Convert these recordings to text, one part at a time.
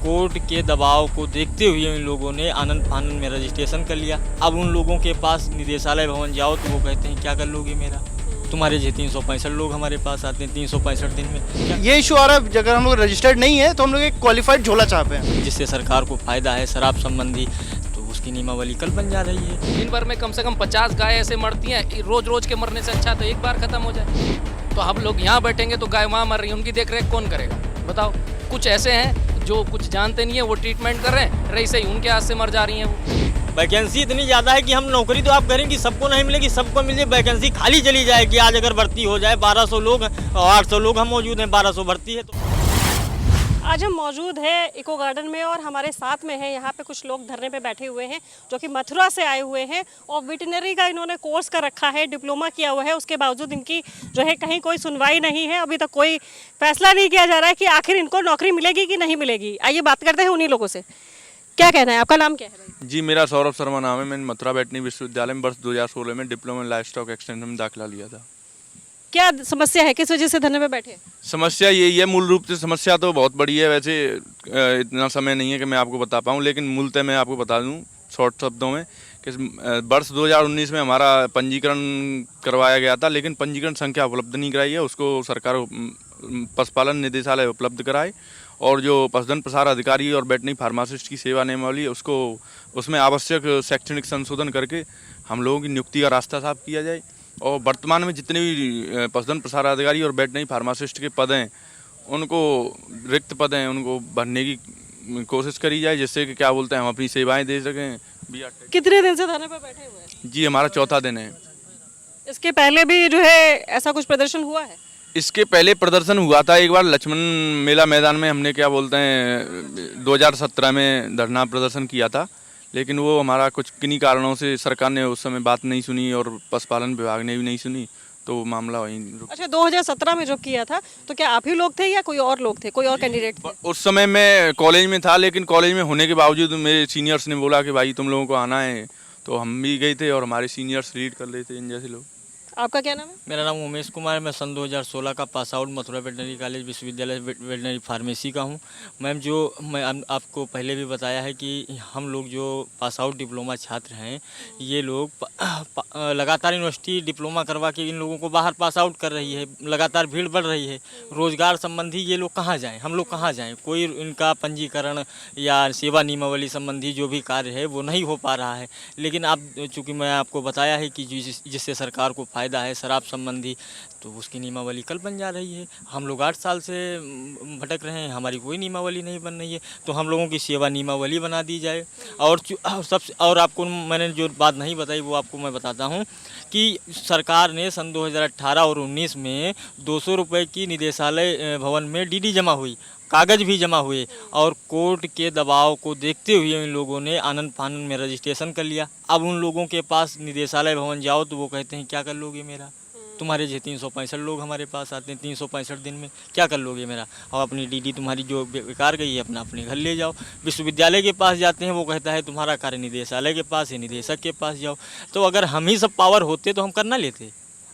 Court के दबाव को देखते हुए इन लोगों ने आनंद फानंद में रजिस्ट्रेशन कर लिया। अब उन लोगों के पास निदेशालय भवन जाओ तो वो कहते हैं क्या कर लोगे मेरा, तुम्हारे जो 365 लोग हमारे पास आते हैं 365 दिन में। ये इशू आ रहा है, अगर हम लोग रजिस्टर्ड नहीं है तो हम लोग एक क्वालिफाइड झोला चाहते हैं, जिससे सरकार को फायदा है शराब संबंधी, तो उसकी नियमावली कल बन जा रही है। दिन भर में कम से कम 50 गाय ऐसे मरती हैं, रोज रोज के मरने से अच्छा तो एक बार खत्म हो जाए। तो हम लोग यहाँ बैठेंगे तो गाय वहाँ मर रही है, उनकी देख रेख कौन करेगा बताओ। कुछ ऐसे हैं जो कुछ जानते नहीं है, वो ट्रीटमेंट कर रहे हैं, रही सही उनके हाथ से मर जा रही हैं वो। वैकेंसी इतनी ज़्यादा है कि हम नौकरी तो आप करेंगे सबको नहीं मिलेगी, सबको मिले वैकेंसी खाली चली जाएगी। आज अगर भर्ती हो जाए 1200 लोग और 800 लोग हम मौजूद हैं, 1200 भर्ती है। तो आज हम मौजूद हैं इको गार्डन में और हमारे साथ में है यहाँ पे कुछ लोग धरने पे बैठे हुए हैं जो कि मथुरा से आए हुए हैं और वेटरनरी का इन्होंने कोर्स कर रखा है, डिप्लोमा किया हुआ है। उसके बावजूद इनकी जो है कहीं कोई सुनवाई नहीं है, अभी तक कोई फैसला नहीं किया जा रहा है कि आखिर इनको नौकरी मिलेगी कि नहीं मिलेगी। आइए बात करते हैं उन्हीं लोगों से। क्या कहना है, आपका नाम क्या है भाई? जी, मेरा सौरभ शर्मा नाम है। मैंने मथुरा वेटरनरी विश्वविद्यालय में वर्ष 2016 में diploma in life stock extension में दाखिला लिया था। क्या समस्या है, किस वजह से धरने पे बैठे? समस्या यही है, मूल रूप से समस्या तो बहुत बड़ी है। वैसे इतना समय नहीं है कि मैं आपको बता पाऊँ, लेकिन मूलतः मैं आपको बता दूँ शॉर्ट शब्दों में कि वर्ष 2019 में हमारा पंजीकरण करवाया गया था, लेकिन पंजीकरण संख्या उपलब्ध नहीं कराई है। उसको सरकार पशुपालन निदेशालय उपलब्ध कराए और जो पशुधन प्रसार अधिकारी और वेटरनरी फार्मासिस्ट की सेवा नियमावली उसको उसमें आवश्यक शैक्षणिक संशोधन करके हम लोगों की नियुक्ति का रास्ता साफ किया जाए। और वर्तमान में जितने भी पशुधन प्रसार अधिकारी और वेटरनरी फार्मासिस्ट के पद हैं, उनको रिक्त पद हैं, उनको भरने की कोशिश करी जाए, जिससे कि क्या बोलते हैं हम अपनी सेवाएं दे सकें। कितने दिन से धरने पे बैठे हुए हैं? जी, हमारा चौथा दिन है। इसके पहले भी जो है ऐसा कुछ प्रदर्शन हुआ है? इसके पहले प्रदर्शन हुआ था एक बार लक्ष्मण मेला मैदान में, हमने क्या बोलते हैं 2017 में धरना प्रदर्शन किया था, लेकिन वो हमारा कुछ किन्हीं कारणों से सरकार ने उस समय बात नहीं सुनी और पशुपालन विभाग ने भी नहीं सुनी, तो मामला वहीं रुक। अच्छा, 2017 में जो किया था तो क्या आप ही लोग थे या कोई और लोग थे, कोई और कैंडिडेट थे? उस समय मैं कॉलेज में था, लेकिन कॉलेज में होने के बावजूद मेरे सीनियर्स ने बोला कि भाई तुम लोगों को आना है, तो हम भी गए थे और हमारे सीनियर्स लीड कर लेते इन जैसे लोग। आपका क्या नाम है? मेरा नाम उमेश कुमार है। मैं सन 2016 का pass out Mathura veterinary college विश्वविद्यालय वेटरनरी फार्मेसी का हूं। मैम, जो मैं आपको पहले भी बताया है कि हम लोग जो पास आउट डिप्लोमा छात्र हैं, ये लोग लगातार यूनिवर्सिटी डिप्लोमा करवा के इन लोगों को बाहर पास आउट कर रही है। लगातार भीड़ बढ़ रही है। रोज़गार संबंधी ये लोग कहाँ जाएँ, हम लोग कहाँ जाएँ? कोई इनका पंजीकरण या सेवा नियमावली संबंधी जो भी कार्य है वो नहीं हो पा रहा है। लेकिन आप चूँकि मैं आपको बताया है कि जिससे सरकार को फायदा है शराब संबंधी, तो उसकी नियमावली कल बन जा रही है। हम लोग 8 साल से भटक रहे हैं, हमारी कोई नियमावली नहीं बन रही है, तो हम लोगों की सेवा नियमावली बना दी जाए। और आपको मैंने जो बात नहीं बताई वो आपको मैं बताता हूँ कि सरकार ने सन 2018 और 19 में 200 रुपये की निदेशालय भवन में डीडी जमा हुई, कागज़ भी जमा हुए, और कोर्ट के दबाव को देखते हुए इन लोगों ने आनंद फानंद में रजिस्ट्रेशन कर लिया। अब उन लोगों के पास निदेशालय भवन जाओ तो वो कहते हैं क्या कर लोगे मेरा, तुम्हारे जो 365 लोग हमारे पास आते हैं 365 दिन में, क्या कर लोगे मेरा, और अपनी डीडी तुम्हारी जो बेकार गई है अपने घर ले जाओ। विश्वविद्यालय के पास जाते हैं, वो कहता है तुम्हारा कार्य निदेशालय के पास है, निदेशक के पास जाओ। तो अगर हम ही सब पावर होते तो हम करना लेते।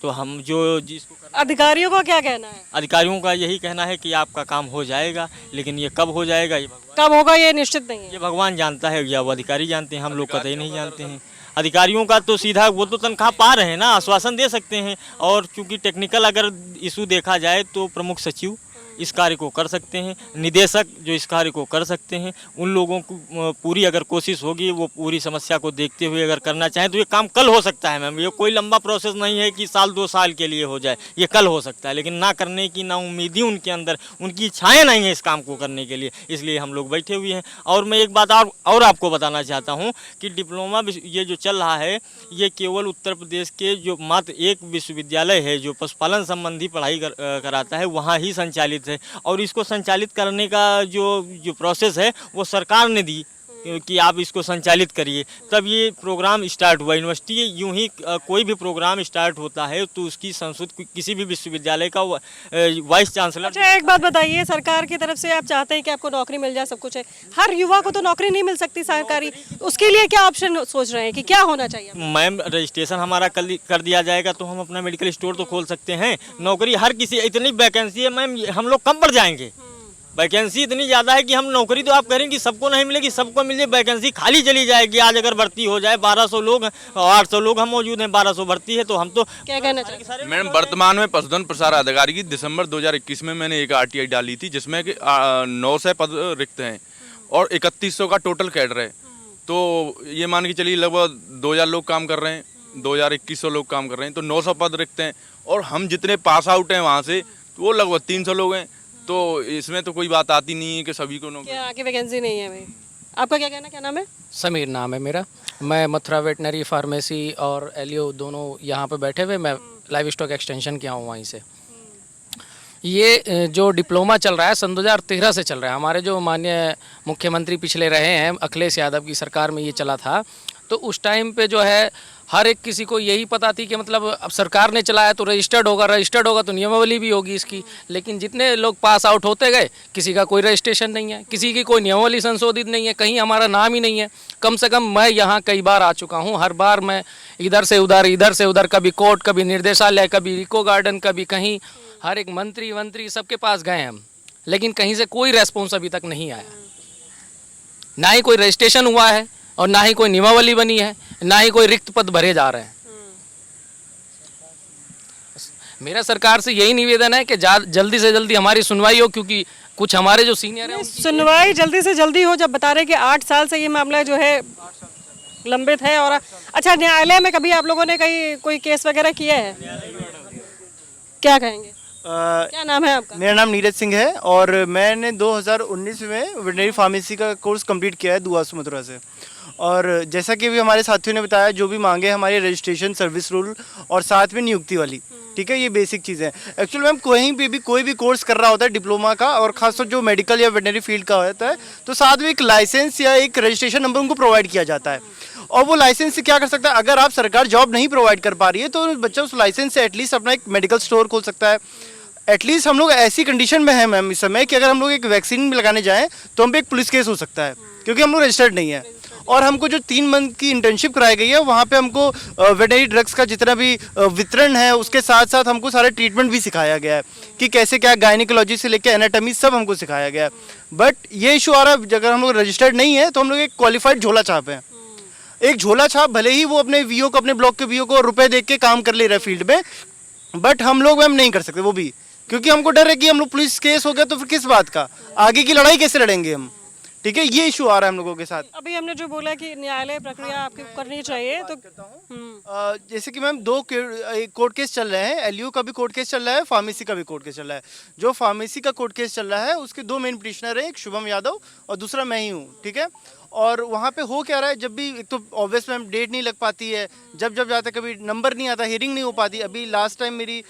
तो हम जिसको अधिकारियों का क्या कहना है? अधिकारियों का यही कहना है कि आपका काम हो जाएगा, लेकिन ये कब हो जाएगा, ये कब होगा ये निश्चित नहीं है। ये भगवान जानता है या वो अधिकारी जानते हैं, हम लोग कतई नहीं जानते हैं। अधिकारियों का तो सीधा वो तो तनख्वाह पा रहे हैं ना, आश्वासन दे सकते हैं। और चूंकि टेक्निकल अगर इशू देखा जाए तो प्रमुख सचिव इस कार्य को कर सकते हैं, निदेशक जो इस कार्य को कर सकते हैं। उन लोगों को पूरी अगर कोशिश होगी, वो पूरी समस्या को देखते हुए अगर करना चाहें तो ये काम कल हो सकता है मैम। ये कोई लंबा प्रोसेस नहीं है कि साल 2 साल के लिए हो जाए, ये कल हो सकता है। लेकिन ना करने की ना उम्मीदी उनके अंदर, उनकी इच्छाएं नहीं है इस काम को करने के लिए, इसलिए हम लोग बैठे हुए हैं। और मैं एक बात और आपको बताना चाहता हूँ कि डिप्लोमा ये जो चल रहा है, ये केवल उत्तर प्रदेश के जो मात्र एक विश्वविद्यालय है जो पशुपालन संबंधी पढ़ाई कराता है, वहाँ ही संचालित है। और इसको संचालित करने का जो प्रोसेस है वो सरकार ने दी कि आप इसको संचालित करिए, तब ये प्रोग्राम स्टार्ट हुआ। यूनिवर्सिटी यूं ही कोई भी प्रोग्राम स्टार्ट होता है तो उसकी संस्कृत किसी भी विश्वविद्यालय का वाइस चांसलर। अच्छा, एक बात बताइए, सरकार की तरफ से आप चाहते हैं कि आपको नौकरी मिल जाए, सब कुछ है, हर युवा को तो नौकरी नहीं मिल सकती सरकारी, उसके लिए क्या ऑप्शन सोच रहे हैं कि क्या होना चाहिए? मैम, रजिस्ट्रेशन हमारा कर दिया जाएगा तो हम अपना मेडिकल स्टोर तो खोल सकते हैं। नौकरी हर किसी, इतनी वैकेंसी है मैम, हम लोग कम बढ़ जाएंगे। वैकेंसी इतनी ज़्यादा है कि हम नौकरी तो आप कह रहे हैं कि सबको नहीं मिलेगी, सबको मिल जाए, वैकेंसी खाली चली जाएगी। आज अगर भर्ती हो जाए 1200 लोग और 800 लोग हम मौजूद हैं, 1200 भर्ती है तो हम तो क्या कहना चाहिए? मैडम वर्तमान में पशुधन प्रसार अधिकारी की दिसंबर 2021 में मैंने एक आरटीआई डाली थी जिसमें कि 900 पद रिक्त हैं और 3100 का टोटल कैडर है। तो ये मान के चलिए लगभग 2000 लोग काम कर रहे हैं, 2100 लोग काम कर रहे हैं, तो 900 पद रिक्त हैं और हम जितने पास आउट हैं वहाँ से तो वो लगभग 300 लोग हैं। तो इसमें तो कोई बात आती नहीं है कि सभी को नौकरी। क्या आगे वैकेंसी नहीं है भाई? आपका क्या कहना, क्या नाम है? समीर नाम है मेरा। मैं मथुरा वेटनरी फार्मेसी और एलियो दोनों यहाँ पे बैठे हुए, मैं लाइव स्टॉक एक्सटेंशन किया हूँ वहीं से। ये जो डिप्लोमा चल रहा है सन 2013 से चल रहा है। हमारे जो माननीय मुख्यमंत्री पिछले रहे हैं, अखिलेश यादव की सरकार में ये चला था। तो उस टाइम पे जो है हर एक किसी को यही पता थी कि मतलब अब सरकार ने चलाया तो रजिस्टर्ड होगा तो नियमावली भी होगी इसकी। लेकिन जितने लोग पास आउट होते गए, किसी का कोई रजिस्ट्रेशन नहीं है, किसी की कोई नियमावली संशोधित नहीं है, कहीं हमारा नाम ही नहीं है। कम से कम मैं यहाँ कई बार आ चुका हूँ, हर बार मैं इधर से उधर, कभी कोर्ट, कभी निर्देशालय, कभी इको गार्डन, कभी कहीं, हर एक मंत्री सबके पास गए हम, लेकिन कहीं से कोई रेस्पॉन्स अभी तक नहीं आया। ना ही कोई रजिस्ट्रेशन हुआ है और ना ही कोई नियमावली बनी है, ना ही कोई रिक्त पद भरे जा रहे हैं। मेरा सरकार से यही निवेदन है कि जल्दी से जल्दी हमारी सुनवाई हो, क्योंकि कुछ हमारे जो सीनियर हैं सुनवाई जल्दी से जल्दी हो। जब बता रहे कि 8 साल से ये मामला जो है लंबित है। और अच्छा, न्यायालय में कभी आप लोगों ने कहीं कोई केस वगैरह किया है? क्या कहेंगे? क्या नाम है आपका? मेरा नाम नीरज सिंह है और मैंने 2019 में वेटनरी फार्मेसी का कोर्स कंप्लीट किया है दुआसू मथुरा से। और जैसा कि अभी हमारे साथियों ने बताया, जो भी मांगे हमारे रजिस्ट्रेशन, सर्विस रूल और साथ में नियुक्ति वाली, ठीक है, ये बेसिक चीज़ें हैं। एक्चुअली मैम कहीं पे भी कोई भी कोर्स कर रहा होता है डिप्लोमा का, और खासतौर जो मेडिकल या वेटनरी फील्ड का होता है, तो साथ में एक लाइसेंस या एक रजिस्ट्रेशन नंबर उनको प्रोवाइड किया जाता है। और वो लाइसेंस से क्या कर सकता है, अगर आप सरकार जॉब नहीं प्रोवाइड कर पा रही है तो बच्चा उस लाइसेंस से एटलीस्ट अपना एक मेडिकल स्टोर खोल सकता है। एटलीस्ट हम लोग ऐसी कंडीशन में हैं मैम इस समय कि अगर हम लोग एक वैक्सीन भी लगाने जाएँ तो हम पे एक पुलिस केस हो सकता है, क्योंकि हम लोग रजिस्टर्ड नहीं है। और हमको जो 3 मंथ की इंटर्नशिप कराई गई है, वहाँ पे हमको वेटनरी ड्रग्स का जितना भी वितरण है, उसके साथ साथ हमको सारे ट्रीटमेंट भी सिखाया गया है कि कैसे क्या, गायनिकोलॉजी से लेकर एनाटॉमी सब हमको सिखाया गया है। बट ये इशू आ रहा है, अगर हम लोग रजिस्टर्ड नहीं है तो हम लोग एक क्वालिफाइड झोला छाप हैं। एक झोला छाप, भले ही वो अपने वीओ को, अपने ब्लॉक के वीओ को रुपए दे के काम कर ले रहा है फील्ड में, बट हम लोग मैम नहीं कर सकते वो भी, क्योंकि हमको डर है कि हम लोग पुलिस केस हो गया तो फिर किस बात का, आगे की लड़ाई कैसे लड़ेंगे हम। ठीक है, ये इशू आ रहा है हम लोगों के साथ। अभी हमने जो बोला कि न्यायालय प्रक्रिया आपकी करनी चाहिए, तो जैसे कि मैम 2 कोर्ट केस चल रहे हैं, एलयू का भी कोर्ट केस चल रहा है, फार्मेसी का भी कोर्ट केस चल रहा है। जो फार्मेसी का कोर्ट केस चल रहा है उसके 2 मेन पिटिशनर हैं, एक शुभम यादव और दूसरा मैं ही हूँ, ठीक है। और वहाँ पे हो क्या रहा है, जब भी एक तो ऑब्वियस मैम डेट नहीं लग पाती है, जब जाता कभी नंबर नहीं आता, हियरिंग नहीं हो पाती। अभी लास्ट टाइम मेरी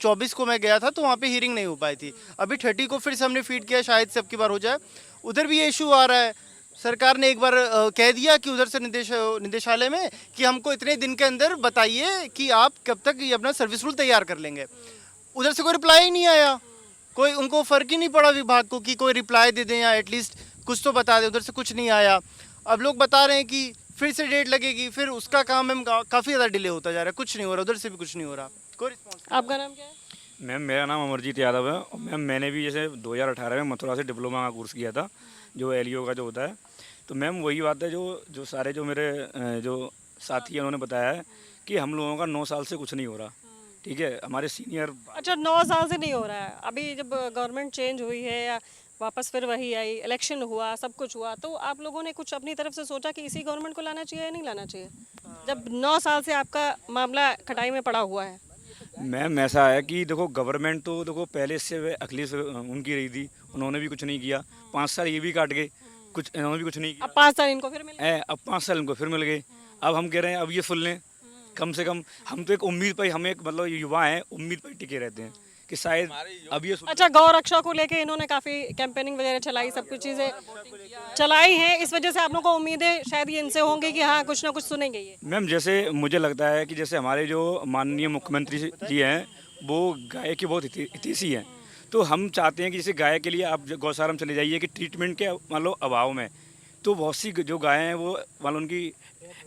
24 को मैं गया था तो वहाँ पे हियरिंग नहीं हो पाई थी। अभी 30 को फिर से हमने फीड किया, शायद से अब की बार हो जाए। उधर भी ये इशू आ रहा है, सरकार ने एक बार कह दिया कि उधर से निदेशालय में कि हमको इतने दिन के अंदर बताइए कि आप कब तक ये अपना सर्विस रूल तैयार कर लेंगे। उधर से कोई रिप्लाई ही नहीं आया, कोई उनको फ़र्क ही नहीं पड़ा विभाग को कि कोई रिप्लाई दे दें या एटलीस्ट कुछ तो बता दें। उधर से कुछ नहीं आया। अब लोग बता रहे हैं कि फिर से डेट लगेगी, फिर उसका काम हम काफ़ी ज़्यादा डिले होता जा रहा है, कुछ नहीं हो रहा, उधर से भी कुछ नहीं हो रहा, कोई रिस्पॉन्स। आपका नाम क्या है? मैम मेरा नाम अमरजीत यादव है और मैम मैंने भी जैसे 2018 में मथुरा से डिप्लोमा का कोर्स किया था, जो एलईओ का जो होता है। तो मैम वही बात है जो सारे जो मेरे जो साथी हैं उन्होंने बताया है कि हम लोगों का 9 साल से कुछ नहीं हो रहा, ठीक है। हमारे सीनियर, अच्छा 9 साल से नहीं हो रहा है। अभी जब गवर्नमेंट चेंज हुई है या वापस फिर वही आई, इलेक्शन हुआ, सब कुछ हुआ, तो आप लोगों ने कुछ अपनी तरफ से सोचा कि इसी गवर्नमेंट को लाना चाहिए या नहीं लाना चाहिए, जब 9 साल से आपका मामला खटाई में पड़ा हुआ है? मैम ऐसा है कि देखो गवर्नमेंट तो देखो पहले से अखिलेश उनकी रही थी, उन्होंने भी कुछ नहीं किया। 5 साल ये भी काट गए, कुछ इन्होंने भी कुछ नहीं किया। अब 5 साल इनको फिर मिल गए। अब 5 साल इनको फिर मिल गए। अब हम कह रहे हैं अब ये सुन लें, कम से कम हम तो एक उम्मीद पर, हम एक मतलब युवा हैं, उम्मीद पर टिके रहते हैं कि शायद अब ये। अच्छा, गौ रक्षा को लेके इन्होंने काफ़ी कैंपेनिंग वगैरह चलाई, सब कुछ चीज़ें चलाई हैं, इस वजह से आप लोगों को उम्मीदें शायद ये इनसे होंगी कि हाँ कुछ ना कुछ सुनेंगे ये। मैम जैसे मुझे लगता है कि जैसे हमारे जो माननीय मुख्यमंत्री जी हैं वो गाय के बहुत हितैषी हैं, तो हम चाहते हैं कि जैसे गाय के लिए आप गौशाला में चले जाइए कि ट्रीटमेंट के मान लो अभाव में तो बहुत सी जो गायें हैं वो मान लो उनकी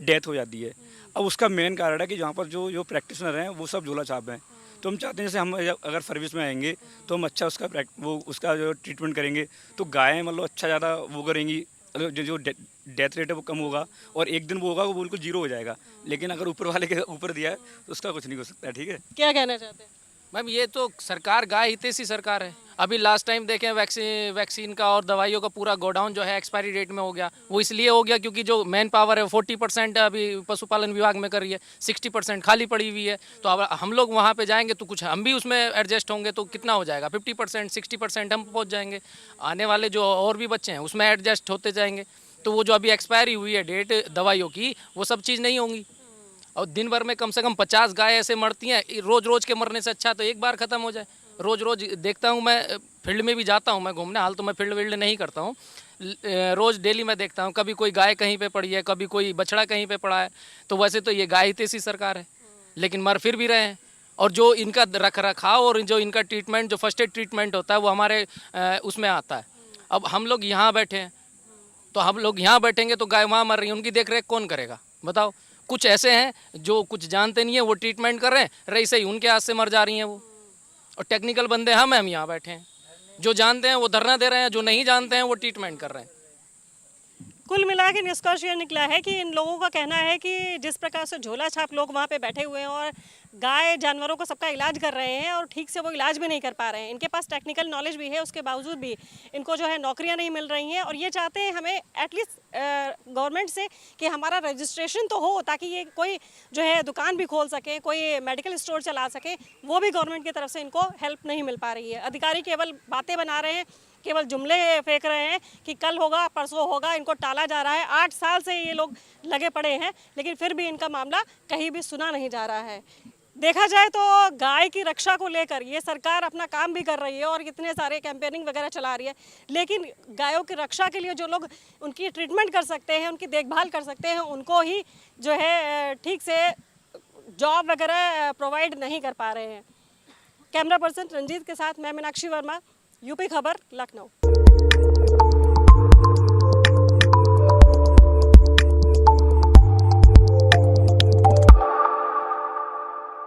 डेथ हो जाती है। अब उसका मेन कारण है कि जहाँ पर जो प्रैक्टिशनर हैं वो सब झोला छाप हैं, तो हम चाहते हैं जैसे हम अगर सर्विस में आएंगे तो हम अच्छा उसका जो ट्रीटमेंट करेंगे, तो गायें मतलब अच्छा ज़्यादा वो करेंगी, जो डेथ रेट है वो कम होगा, और एक दिन वो होगा वो बिल्कुल जीरो हो जाएगा। लेकिन अगर ऊपर वाले के ऊपर दिया है तो उसका कुछ नहीं हो सकता, ठीक है। क्या कहना चाहते हैं? मैम ये तो सरकार गाय हितैषी सरकार है। अभी लास्ट टाइम देखें वैक्सीन का और दवाइयों का पूरा गोडाउन जो है एक्सपायरी डेट में हो गया। वो इसलिए हो गया क्योंकि जो मैन पावर है 40% अभी पशुपालन विभाग में कर रही है, 60% खाली पड़ी हुई है। तो अब हम लोग वहाँ पे जाएंगे तो कुछ हम भी उसमें एडजस्ट होंगे तो कितना हो जाएगा, 50% 60% हम पहुँच जाएंगे। आने वाले जो और भी बच्चे हैं उसमें एडजस्ट होते जाएंगे। तो वो जो अभी एक्सपायरी हुई है डेट दवाइयों की, वो सब चीज़ नहीं होंगी। और दिन भर में कम से कम 50 गाय ऐसे मरती हैं, रोज रोज के मरने से अच्छा तो एक बार ख़त्म हो जाए। रोज रोज देखता हूँ, मैं फील्ड में भी जाता हूँ मैं घूमने, हाल तो मैं फील्ड वील्ड नहीं करता हूँ, रोज़ डेली मैं देखता हूँ कभी कोई गाय कहीं पे पड़ी है, कभी कोई बछड़ा कहीं पे पड़ा है। तो वैसे तो ये गाय हितैषी सरकार है, लेकिन मर फिर भी रहे हैं। और जो इनका रख रखाव और जो इनका ट्रीटमेंट, जो फर्स्ट एड ट्रीटमेंट होता है वो हमारे उसमें आता है। अब हम लोग यहाँ बैठे हैं, तो हम लोग यहाँ बैठेंगे तो गाय वहाँ मर रही है, उनकी देख रेख कौन करेगा बताओ। कुछ ऐसे हैं जो कुछ जानते नहीं है, वो ट्रीटमेंट कर रहे हैं, रही सही उनके हाथ से मर जा रही हैं वो। और टेक्निकल बंदे हम यहाँ बैठे हैं, जो जानते हैं वो धरना दे रहे हैं, जो नहीं जानते हैं वो ट्रीटमेंट कर रहे हैं। कुल मिला के निष्कर्ष ये निकला है कि इन लोगों का कहना है कि जिस प्रकार से झोला छाप लोग वहाँ पे बैठे हुए हैं और गाय जानवरों को सबका इलाज कर रहे हैं और ठीक से वो इलाज भी नहीं कर पा रहे हैं, इनके पास टेक्निकल नॉलेज भी है, उसके बावजूद भी इनको जो है नौकरियां नहीं मिल रही हैं। और ये चाहते हैं हमें एटलीस्ट गवर्नमेंट से कि हमारा रजिस्ट्रेशन तो हो, ताकि ये कोई जो है दुकान भी खोल सके, कोई मेडिकल स्टोर चला सके। वो भी गवर्नमेंट की तरफ से इनको हेल्प नहीं मिल पा रही है। अधिकारी केवल बातें बना रहे हैं, केवल जुमले फेंक रहे हैं कि कल होगा परसों होगा, इनको टाला जा रहा है। 8 साल से ये लोग लगे पड़े हैं, लेकिन फिर भी इनका मामला कहीं भी सुना नहीं जा रहा है। देखा जाए तो गाय की रक्षा को लेकर ये सरकार अपना काम भी कर रही है और इतने सारे कैंपेनिंग वगैरह चला रही है, लेकिन गायों की रक्षा के लिए जो लोग उनकी ट्रीटमेंट कर सकते हैं, उनकी देखभाल कर सकते हैं, उनको ही जो है ठीक से जॉब वगैरह प्रोवाइड नहीं कर पा रहे हैं। कैमरा पर्सन रंजीत के साथ मैं मीनाक्षी वर्मा, यूपी खबर, लखनऊ।